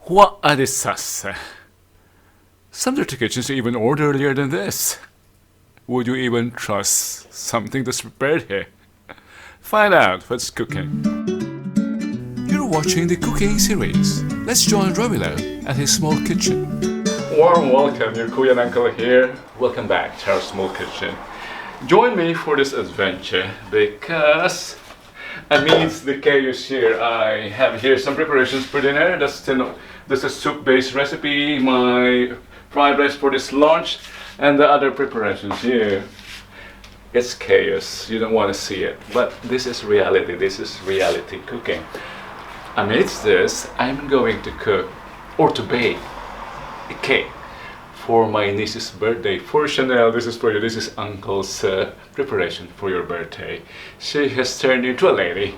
What a disaster. Some dirty kitchens even order earlier than this. Would you even trust something that's prepared here? Find out what's cooking. You're watching the cooking series. Let's join Romilo at his small kitchen. Warm welcome, your Kuya and Uncle here. Welcome back to our small kitchen. Join me for this adventure because amidst the chaos here, I have here some preparations for dinner. That's a soup-based recipe, my fried rice for this lunch, and the other preparations here. It's chaos, you don't want to see it, but this is reality, this is reality cooking. Amidst this, I'm going to cook or to bake a cake for my niece's birthday. For Channelle, this is for you, this is Uncle's preparation for your birthday. She has turned into a lady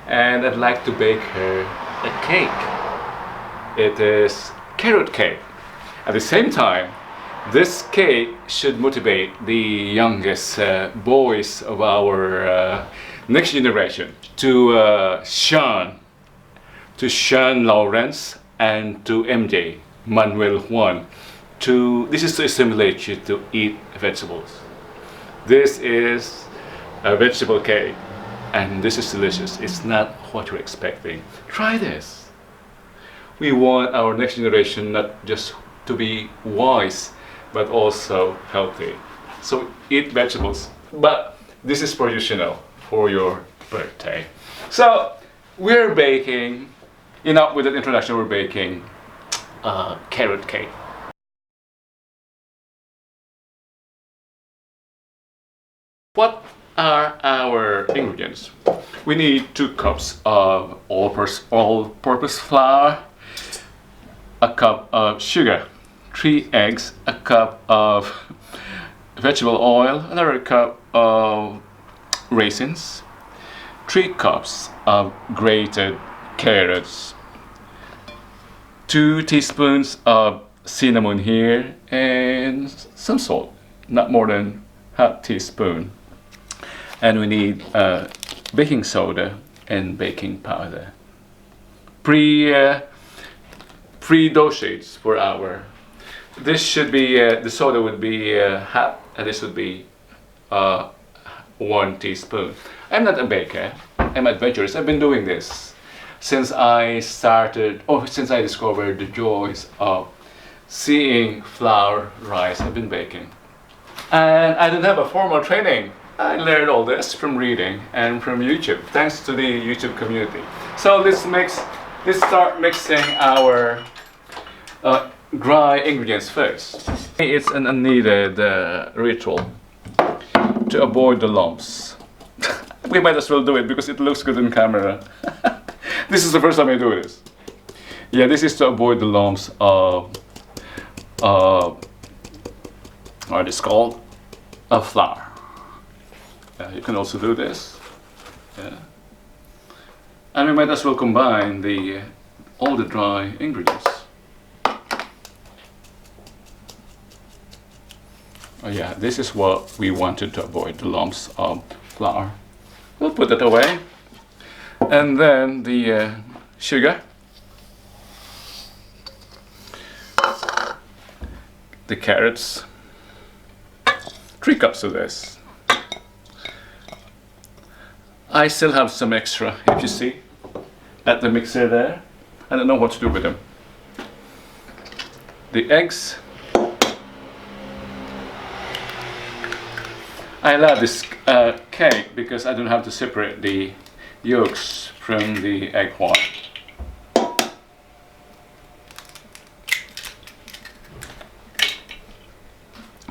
and I'd like to bake her a cake. It is carrot cake. At the same time, this cake should motivate the youngest boys of our next generation to Sean Lawrence and to MJ, Manuel, Juan. This is to stimulate you to eat vegetables. This is a vegetable cake and this is delicious. It's not what you're expecting. Try this. We want our next generation not just to be wise but also healthy. So eat vegetables. But this is for you, Channelle, for your birthday. So we're baking, enough with that introduction, we're baking carrot cake. What are our ingredients? We need 2 cups of all-purpose flour, a cup of sugar, 3 eggs, a cup of vegetable oil, another cup of raisins, 3 cups of grated carrots, 2 teaspoons of cinnamon here, and some salt, not more than half teaspoon. And we need baking soda and baking powder. Pre-dough sheets for our. This should be the soda would be half, and this would be 1 teaspoon. I'm not a baker. I'm adventurous. I've been doing this since I discovered the joys of seeing flour rise. I've been baking, and I don't have a formal training. I learned all this from reading and from YouTube, thanks to the YouTube community. So let's start mixing our dry ingredients first. It's an unneeded ritual to avoid the lumps. We might as well do it because it looks good on camera. This is the first time I do this. Yeah, this is to avoid the lumps of what is called a flour. You can also do this. Yeah. And we might as well combine all the dry ingredients. Oh yeah, this is what we wanted to avoid, the lumps of flour. We'll put it away. And then the sugar, the carrots, 3 cups of this. I still have some extra, if you see, at the mixer there. I don't know what to do with them. The eggs. I love this cake because I don't have to separate the yolks from the egg white.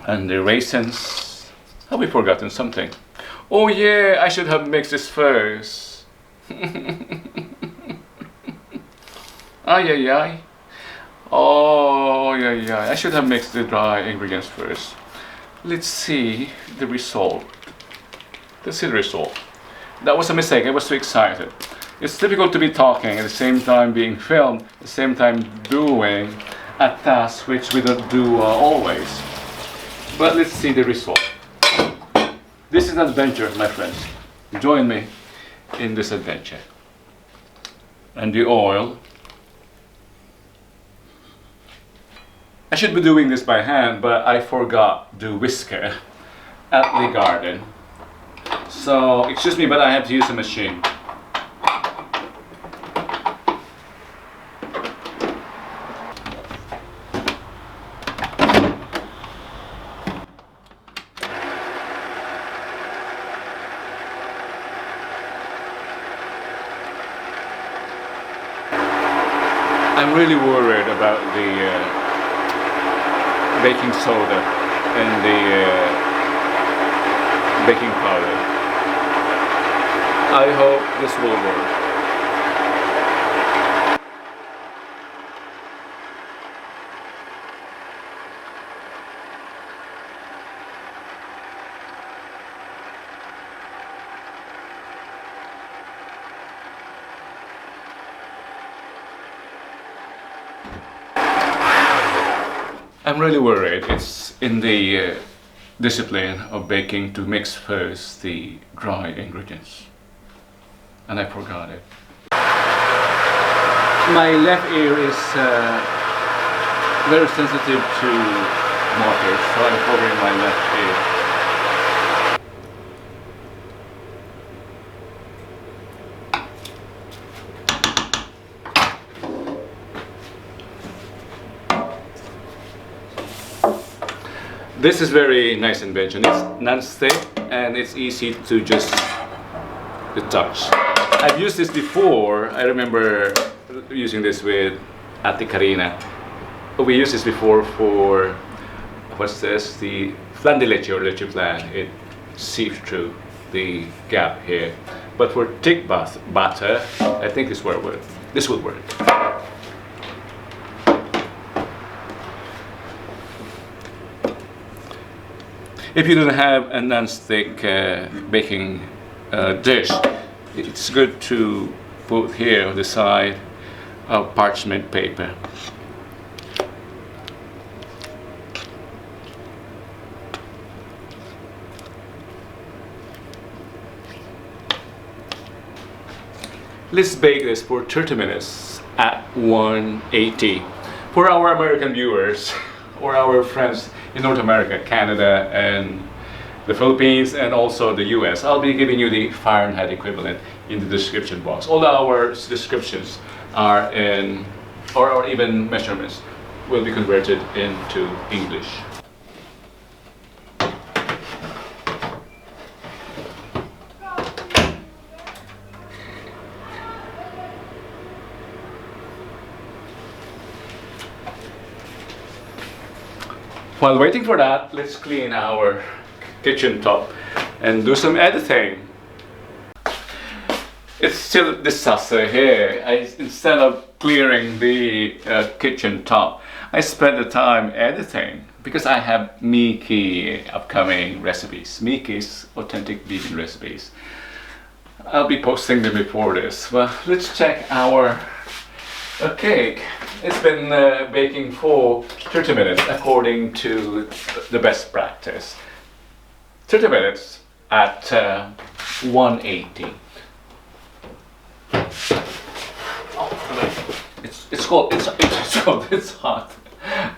And the raisins. Have we forgotten something? Oh yeah, I should have mixed this first. Ay. Oh yeah, I should have mixed the dry ingredients first. Let's see the result. That was a mistake, I was too excited. It's difficult to be talking at the same time being filmed, at the same time doing a task which we don't do always. But let's see the result. This is an adventure, my friends. Join me in this adventure. And the oil I should be doing this by hand, but I forgot the whisker at the garden. So, excuse me, but I have to use a machine. I'm really worried about the baking soda and the baking powder. I hope this will work. I'm really worried. It's in the discipline of baking to mix first the dry ingredients. And I forgot it. My left ear is very sensitive to water, so I'm covering my left ear. This is very nice invention. It's non-stick and it's easy to just touch. I've used this before. I remember using this with Ate Karina. We used this before for, what's this? The flan de leche or leche flan. It seeps through the gap here. But for thick batter, I think this will work. This will work. If you don't have a non-stick baking dish, it's good to put here on the side of parchment paper. Let's bake this for 30 minutes at 180. For our American viewers or our friends in North America, Canada, and the Philippines, and also the US, I'll be giving you the Fahrenheit equivalent in the description box. All our descriptions are in, or even measurements, will be converted into English. While waiting for that, let's clean our kitchen top and do some editing. It's still a disaster here. Instead of clearing the kitchen top, I spent the time editing because I have Mickey upcoming recipes. Mickey's authentic vegan recipes. I'll be posting them before this. Well, let's check our cake. It's been baking for 30 minutes according to the best practice. 30 minutes at 180. It's cold. It's cold. It's hot.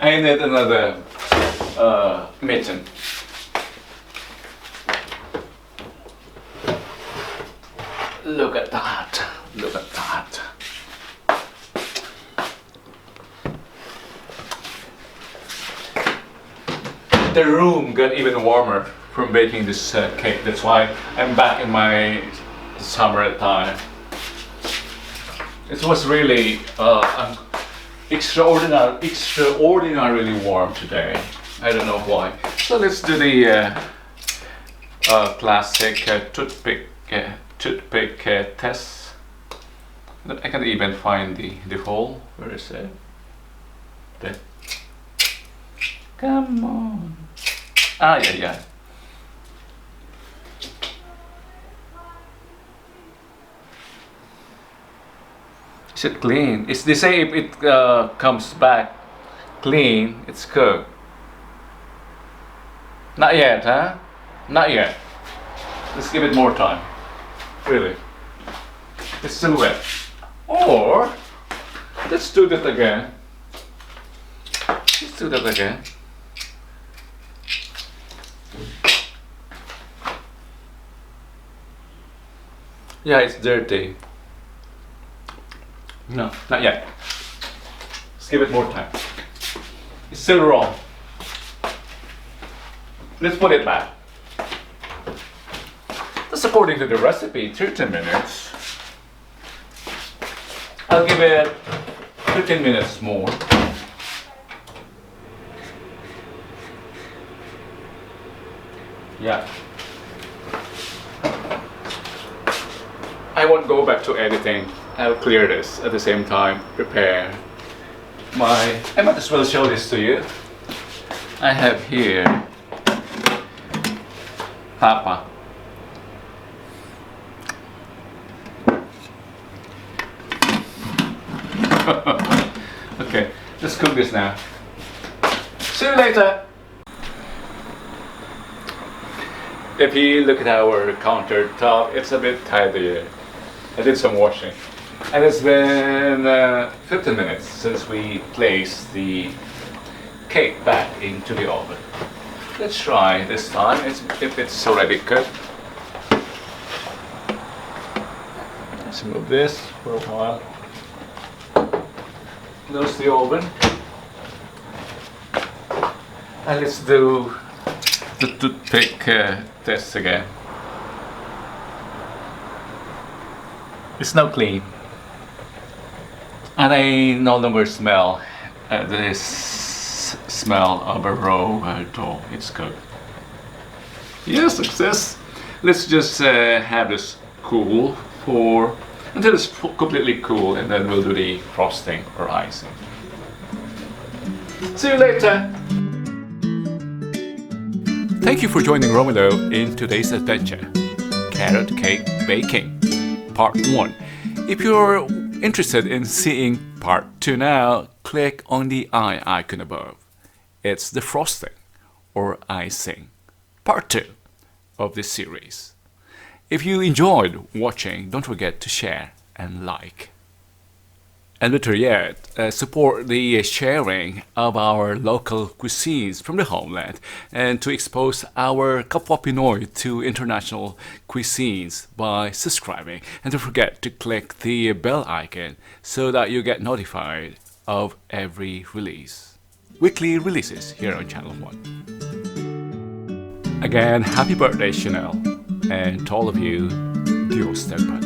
I need another mitten. Look at that. Look at that. The room got even warmer from baking this cake. That's why I'm back in my summer attire. It was really extraordinarily warm today. I don't know why. So let's do the classic toothpick test. I can even find the hole. Where is it? There. Come on. Ah, yeah. Is it clean? They say if it comes back clean, it's cooked. Not yet, huh? Not yet. Let's give it more time. Really. It's still wet. Or let's do that again. Let's Let's do that again. Yeah, it's dirty. No, not yet. Let's give it more time. It's still raw. Let's put it back. That's according to the recipe, 30 minutes. I'll give it 15 minutes more. Yeah. I won't go back to editing. I'll clear this at the same time, prepare my... I might as well show this to you. I have here Papa. Okay, let's cook this now. See you later! If you look at our countertop, it's a bit tidy. I did some washing. And it's been 15 minutes since we placed the cake back into the oven. Let's try this time, if it's already cooked. Let's move this for a while. Close the oven. And let's do the toothpick test again. It's now clean. And I no longer smell this smell of a raw dough. It's good. Yeah, success. Let's just have this cool for until it's completely cool, and then we'll do the frosting or icing. See you later. Thank you for joining Romulo in today's adventure, Carrot Cake Baking, Part 1. If you're interested in seeing Part 2 now, click on the eye icon above. It's the frosting or icing, Part 2 of this series. If you enjoyed watching, don't forget to share and like. And better yet, support the sharing of our local cuisines from the homeland and to expose our Kapwa Pinoy to international cuisines by subscribing. And don't forget to click the bell icon so that you get notified of every release. Weekly releases here on Channel 1. Again, happy birthday, Channelle. And to all of you, Dios te bendiga.